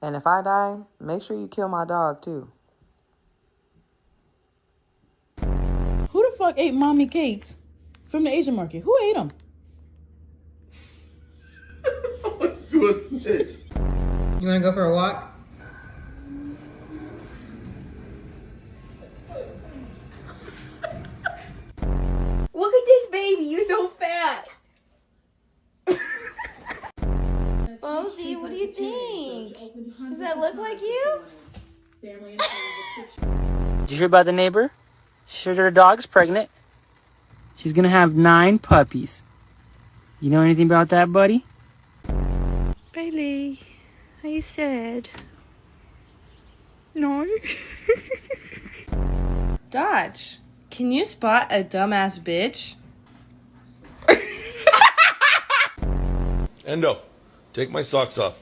And if I die, make sure you kill my dog too. Who the fuck ate mommy cakes from the Asian market? Who ate them? You a snitch. You wanna go for a walk? Look at this baby, you're so fat. Bozy, what do you think? Does that look like you? Did you hear about the neighbor? She heard her dog's pregnant. She's gonna have 9 puppies. You know anything about that, buddy? Bailey, are you sad? No. Dodge, can you spot a dumbass bitch? Endo, take my socks off.